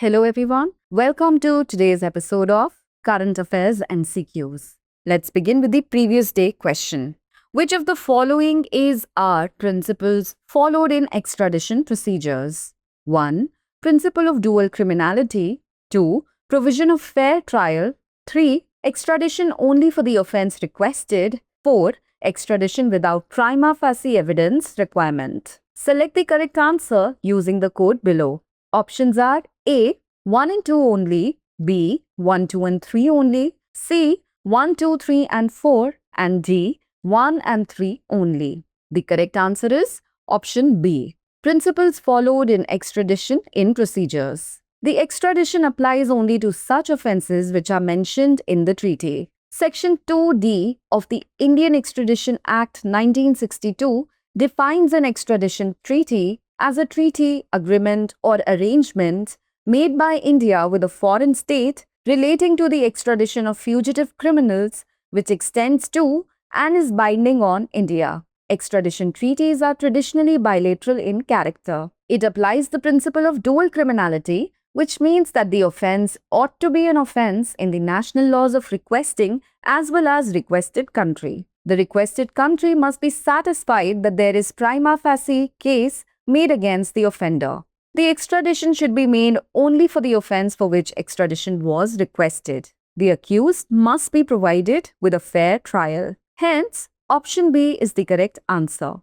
Hello everyone. Welcome to today's episode of Current Affairs and CQs. Let's begin with the previous day question. Which of the following is our principles followed in extradition procedures? 1. Principle of dual criminality. 2. Provision of fair trial. 3. Extradition only for the offense requested. 4. Extradition without prima facie evidence requirement. Select the correct answer using the code below. Options are A. 1 and 2 only, B. 1, 2 and 3 only, C. 1, 2, 3 and 4, and D. 1 and 3 only. The correct answer is option B. Principles followed in extradition in procedures. The extradition applies only to such offences which are mentioned in the treaty. Section 2D of the Indian Extradition Act 1962 defines an extradition treaty as a treaty, agreement, or arrangement made by India with a foreign state relating to the extradition of fugitive criminals, which extends to and is binding on India. Extradition treaties are traditionally bilateral in character. It applies the principle of dual criminality, which means that the offence ought to be an offence in the national laws of requesting as well as requested country. The requested country must be satisfied that there is prima facie case made against the offender. The extradition should be made only for the offence for which extradition was requested. The accused must be provided with a fair trial. Hence, option B is the correct answer.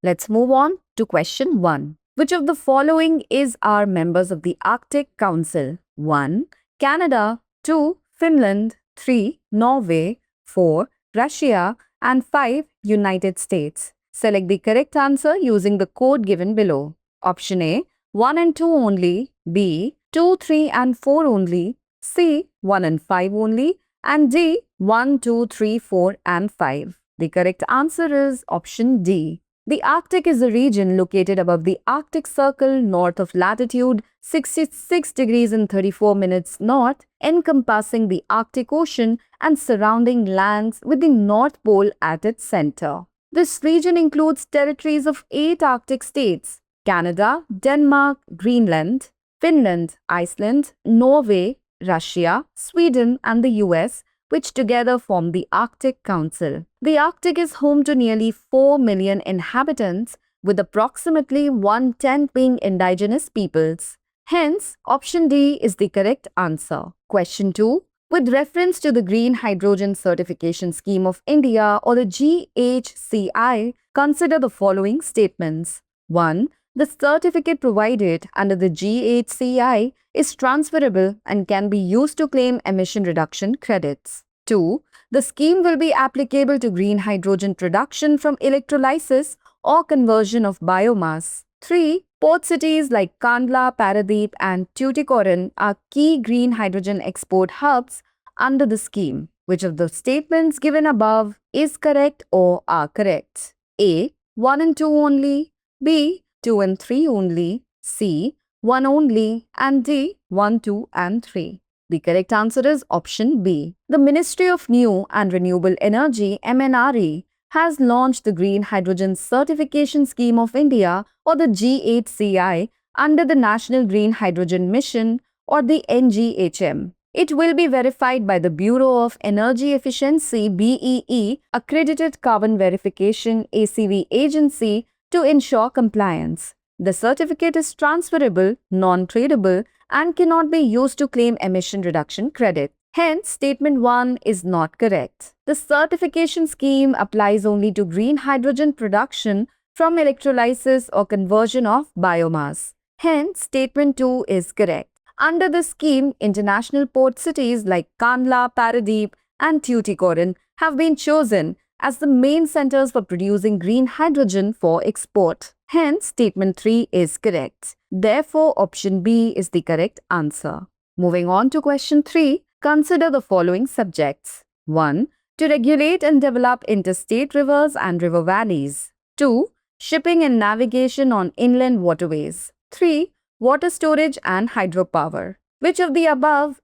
Let's move on to question 1. Which of the following is our members of the Arctic Council? 1. Canada, 2. Finland, 3. Norway, 4. Russia, and 5. United States. Select the correct answer using the code given below. Option A. 1 and 2 only, B. 2, 3 and 4 only, C. 1 and 5 only, and D. 1, 2, 3, 4 and 5. The correct answer is option D. The Arctic is a region located above the Arctic Circle north of latitude 66 degrees and 34 minutes north, encompassing the Arctic Ocean and surrounding lands with the North Pole at its center. This region includes territories of 8 Arctic states: Canada, Denmark, Greenland, Finland, Iceland, Norway, Russia, Sweden, and the US, which together form the Arctic Council. The Arctic is home to nearly 4 million inhabitants, with approximately 1/10 being indigenous peoples. Hence, option D is the correct answer. Question 2. With reference to the Green Hydrogen Certification Scheme of India, or the GHCI, consider the following statements. 1. The certificate provided under the GHCI is transferable and can be used to claim emission reduction credits. 2. The scheme will be applicable to green hydrogen production from electrolysis or conversion of biomass. 3. Port cities like Kandla, Paradeep, and Tuticorin are key green hydrogen export hubs under the scheme. Which of the statements given above is correct or are correct? A. 1 and 2 only, B. 2 and 3 only, C. 1 only, and D. 1, 2 and 3. The correct answer is option B. The Ministry of New and Renewable Energy (MNRE) has launched the Green Hydrogen Certification Scheme of India, or the GHCI, under the National Green Hydrogen Mission, or the NGHM. It will be verified by the Bureau of Energy Efficiency (BEE) accredited carbon verification (ACV) agency to ensure compliance. The certificate is transferable, non-tradable, and cannot be used to claim emission reduction credit. Hence, statement 1 is not correct. The certification scheme applies only to green hydrogen production from electrolysis or conversion of biomass. Hence, statement 2 is correct. Under the scheme, international port cities like Kandla, Paradeep, and Tuticorin have been chosen as the main centers for producing green hydrogen for export. Hence, statement 3 is correct. Therefore, option B is the correct answer. Moving on to question 3, consider the following subjects. 1. To regulate and develop interstate rivers and river valleys. 2. Shipping and navigation on inland waterways. 3. Water storage and hydropower. Which of the above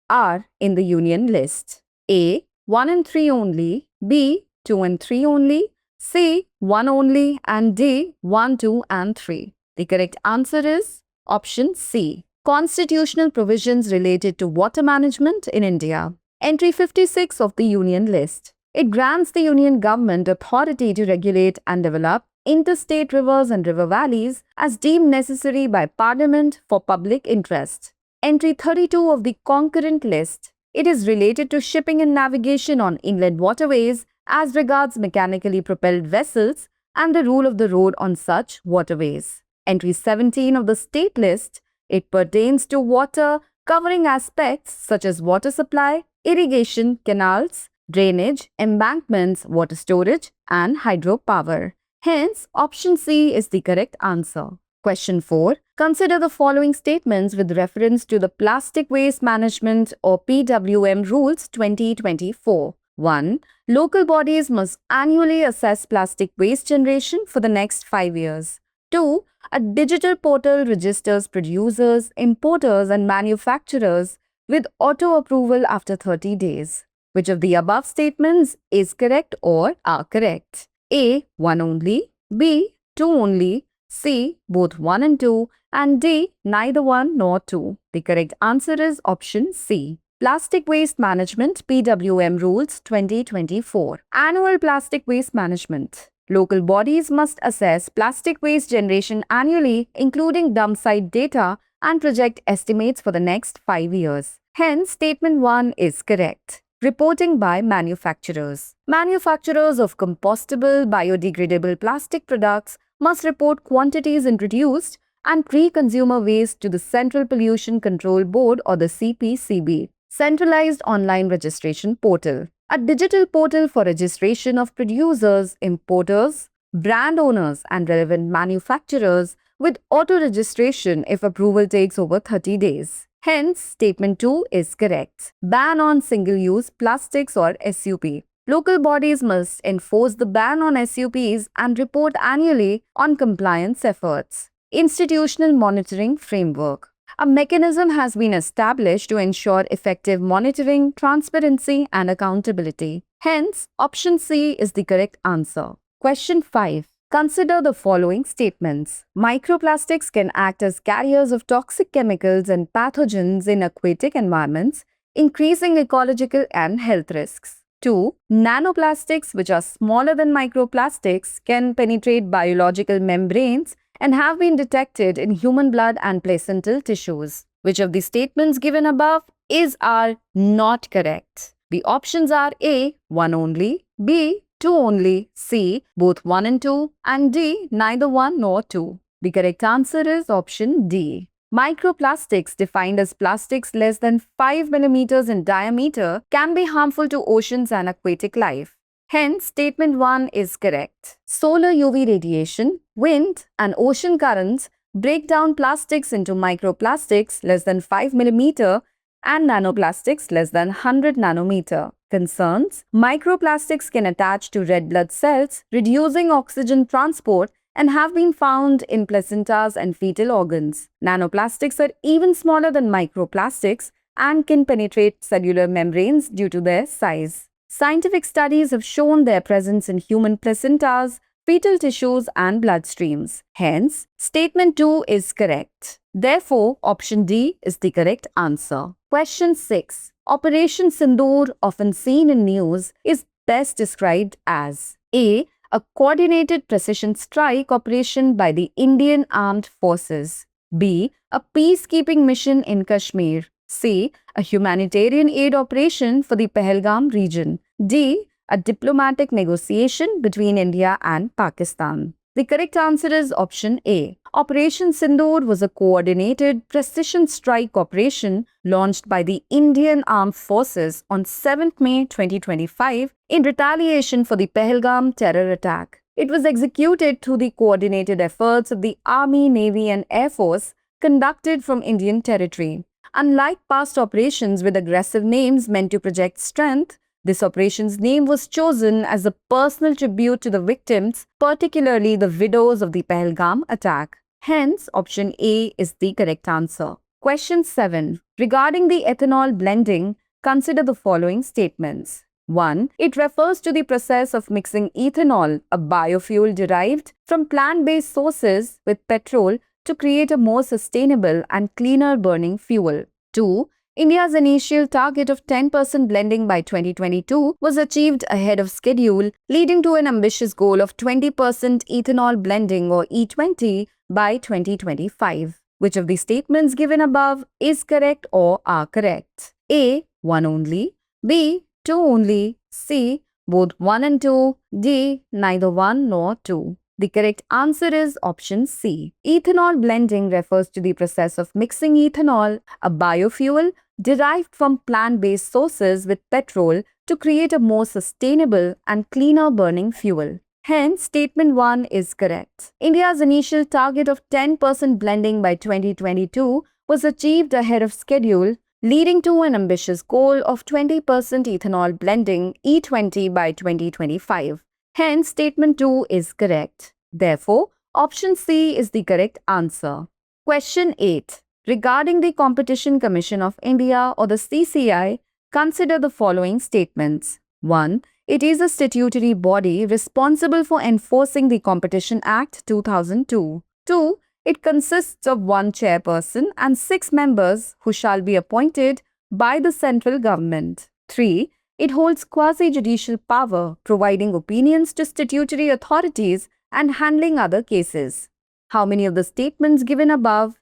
are in the union list? A. 1 and 3 only, B. 2 and 3 only, C, 1 only, and D, 1, 2, and 3. The correct answer is option C. Constitutional provisions related to water management in India. Entry 56 of the Union List. It grants the Union government authority to regulate and develop interstate rivers and river valleys as deemed necessary by Parliament for public interest. Entry 32 of the Concurrent List. It is related to shipping and navigation on inland waterways as regards mechanically propelled vessels and the rule of the road on such waterways. Entry 17 of the State List. It pertains to water, covering aspects such as water supply, irrigation, canals, drainage, embankments, water storage, and hydropower. Hence, option C is the correct answer. Question 4. Consider the following statements with reference to the Plastic Waste Management or PWM Rules 2024. 1. Local bodies must annually assess plastic waste generation for the next 5 years. 2. A digital portal registers producers, importers, and manufacturers with auto-approval after 30 days. Which of the above statements is correct or are correct? A. 1 only, B. 2 only, C. Both 1 and 2, and D. Neither 1 nor 2. The correct answer is option C. Plastic Waste Management PWM Rules 2024. Annual Plastic Waste Management. Local bodies must assess plastic waste generation annually, including dump site data, and project estimates for the next 5 years. Hence, statement 1 is correct. Reporting by manufacturers. Manufacturers of compostable, biodegradable plastic products must report quantities introduced and pre-consumer waste to the Central Pollution Control Board or the CPCB, Centralized Online Registration Portal. A digital portal for registration of producers, importers, brand owners, and relevant manufacturers with auto-registration if approval takes over 30 days. Hence, statement 2 is correct. Ban on single-use plastics or SUP. Local bodies must enforce the ban on SUPs and report annually on compliance efforts. Institutional Monitoring Framework. A mechanism has been established to ensure effective monitoring, transparency, and accountability. Hence, option C is the correct answer. Question 5. Consider the following statements. Microplastics can act as carriers of toxic chemicals and pathogens in aquatic environments, increasing ecological and health risks. 2. Nanoplastics, which are smaller than microplastics, can penetrate biological membranes and have been detected in human blood and placental tissues. Which of the statements given above are not correct? The options are A. 1 only, B. 2 only, C. Both 1 and 2, and D. Neither 1 nor 2. The correct answer is option D. Microplastics, defined as plastics less than 5 mm in diameter, can be harmful to oceans and aquatic life. Hence, statement 1 is correct. Solar UV radiation, wind, and ocean currents break down plastics into microplastics less than 5 mm and nanoplastics less than 100 nanometer. Concerns: microplastics can attach to red blood cells, reducing oxygen transport, and have been found in placentas and fetal organs. Nanoplastics are even smaller than microplastics and can penetrate cellular membranes due to their size. Scientific studies have shown their presence in human placentas, fetal tissues, and bloodstreams. Hence, statement 2 is correct. Therefore, option D is the correct answer. Question 6. Operation Sindoor, often seen in news, is best described as A. A coordinated precision strike operation by the Indian Armed Forces. B. A peacekeeping mission in Kashmir. C. A humanitarian aid operation for the Pahalgam region. D. A diplomatic negotiation between India and Pakistan. The correct answer is option A. Operation Sindoor was a coordinated precision strike operation launched by the Indian Armed Forces on 7th May 2025 in retaliation for the Pahalgam terror attack. It was executed through the coordinated efforts of the Army, Navy, and Air Force conducted from Indian territory. Unlike past operations with aggressive names meant to project strength, this operation's name was chosen as a personal tribute to the victims, particularly the widows of the Pahalgam attack. Hence, option A is the correct answer. Question 7. Regarding the ethanol blending, consider the following statements. 1. It refers to the process of mixing ethanol, a biofuel derived from plant-based sources, with petrol to create a more sustainable and cleaner burning fuel. 2. India's initial target of 10% blending by 2022 was achieved ahead of schedule, leading to an ambitious goal of 20% ethanol blending or E20 by 2025. Which of the statements given above is correct or are correct? A. 1 only. B. 2 only. C. Both 1 and 2. D. Neither 1 nor 2. The correct answer is option C. Ethanol blending refers to the process of mixing ethanol, a biofuel derived from plant-based sources, with petrol to create a more sustainable and cleaner burning fuel. Hence, statement 1 is correct. India's initial target of 10% blending by 2022 was achieved ahead of schedule, leading to an ambitious goal of 20% ethanol blending E20 by 2025. Hence, statement 2 is correct. Therefore, option C is the correct answer. Question 8. Regarding the Competition Commission of India, or the CCI, consider the following statements. 1. It is a statutory body responsible for enforcing the Competition Act 2002. 2. It consists of 1 chairperson and 6 members who shall be appointed by the central government. 3. It holds quasi-judicial power, providing opinions to statutory authorities and handling other cases. How many of the statements given above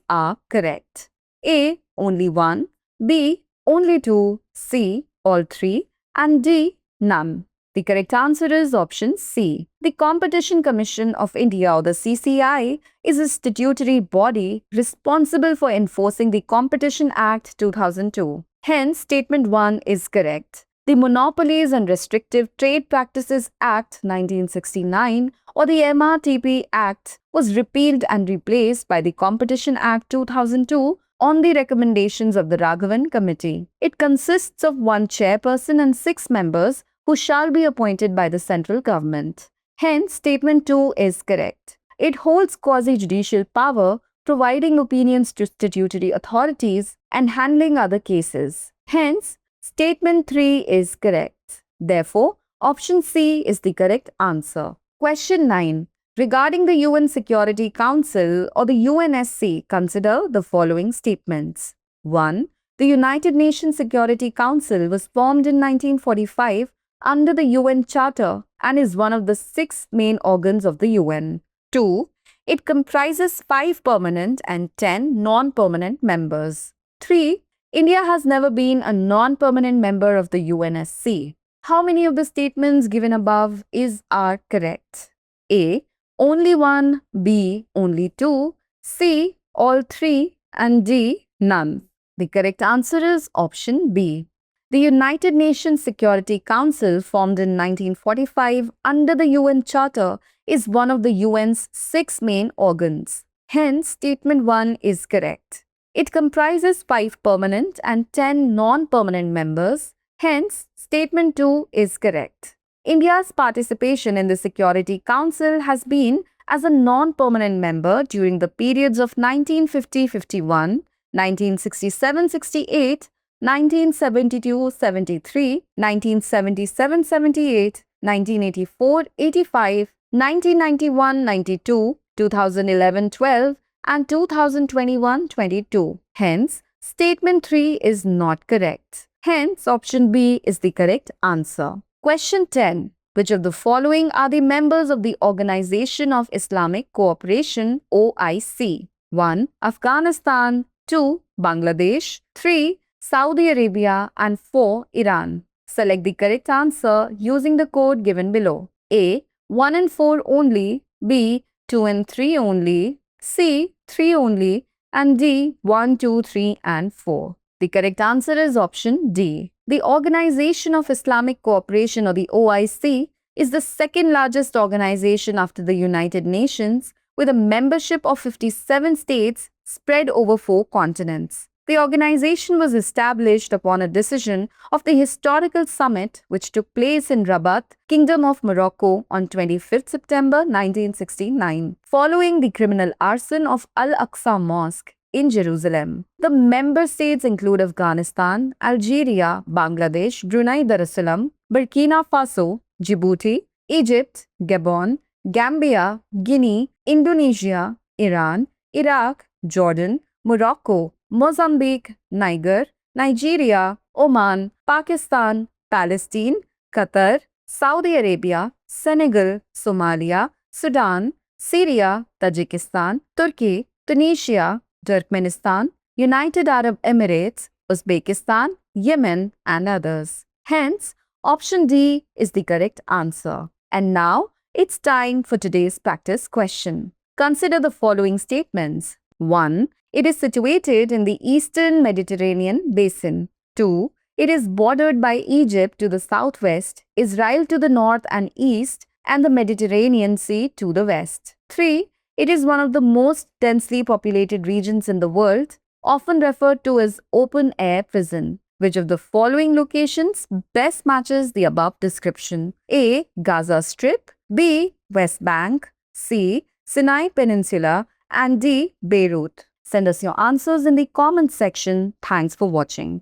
are correct? A. Only 1. B. Only 2. C. All 3. And D. None. The correct answer is option C. The Competition Commission of India, or the CCI, is a statutory body responsible for enforcing the Competition Act 2002. Hence, statement 1 is correct. The Monopolies and Restrictive Trade Practices Act 1969, or the MRTP Act, was repealed and replaced by the Competition Act 2002 on the recommendations of the Raghavan Committee. It consists of 1 chairperson and 6 members who shall be appointed by the central government. Hence, statement 2 is correct. It holds quasi-judicial power, providing opinions to statutory authorities and handling other cases. Hence, statement 3 is correct. Therefore, option C is the correct answer. Question 9. Regarding the UN Security Council, or the UNSC, consider the following statements. 1. The United Nations Security Council was formed in 1945 under the UN Charter and is one of the 6 main organs of the UN. 2. It comprises 5 permanent and 10 non-permanent members. 3. India has never been a non-permanent member of the UNSC. How many of the statements given above are correct? A. Only 1. B. Only 2. C. All 3. And D. None. The correct answer is option B. The United Nations Security Council, formed in 1945 under the UN Charter, is one of the UN's 6 main organs. Hence, statement 1 is correct. It comprises 5 permanent and 10 non-permanent members. Hence, statement 2 is correct. India's participation in the Security Council has been as a non-permanent member during the periods of 1950-51, 1967-68, 1972-73, 1977-78, 1984-85, 1991-92, 2011-12, and 2021-22. Hence, statement 3 is not correct. Hence, option B is the correct answer. Question 10. Which of the following are the members of the Organization of Islamic Cooperation, OIC? 1. Afghanistan. 2. Bangladesh. 3. Saudi Arabia. And 4. Iran. Select the correct answer using the code given below. A. 1 and 4 only. B. 2 and 3 only. C. 3 only. And D. 1, 2, 3 and 4. The correct answer is option D. The Organization of Islamic Cooperation, or the OIC, is the second largest organization after the United Nations, with a membership of 57 states spread over 4 continents. The organization was established upon a decision of the Historical Summit, which took place in Rabat, Kingdom of Morocco, on 25 September 1969. Following the criminal arson of Al-Aqsa Mosque, in Jerusalem. The member states include Afghanistan, Algeria, Bangladesh, Brunei Darussalam, Burkina Faso, Djibouti, Egypt, Gabon, Gambia, Guinea, Indonesia, Iran, Iraq, Jordan, Morocco, Mozambique, Niger, Nigeria, Oman, Pakistan, Palestine, Qatar, Saudi Arabia, Senegal, Somalia, Sudan, Syria, Tajikistan, Turkey, Tunisia, Turkmenistan, United Arab Emirates, Uzbekistan, Yemen, and others. Hence, option D is the correct answer. And now, it's time for today's practice question. Consider the following statements. 1. It is situated in the eastern Mediterranean basin. 2. It is bordered by Egypt to the southwest, Israel to the north and east, and the Mediterranean Sea to the west. 3. It is one of the most densely populated regions in the world, often referred to as open-air prison. Which of the following locations best matches the above description? A. Gaza Strip, B. West Bank, C. Sinai Peninsula, and D. Beirut. Send us your answers in the comments section. Thanks for watching.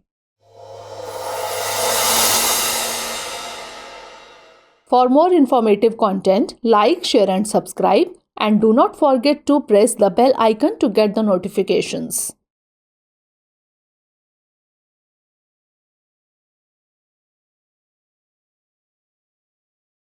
For more informative content, like, share and subscribe, and do not forget to press the bell icon to get the notifications.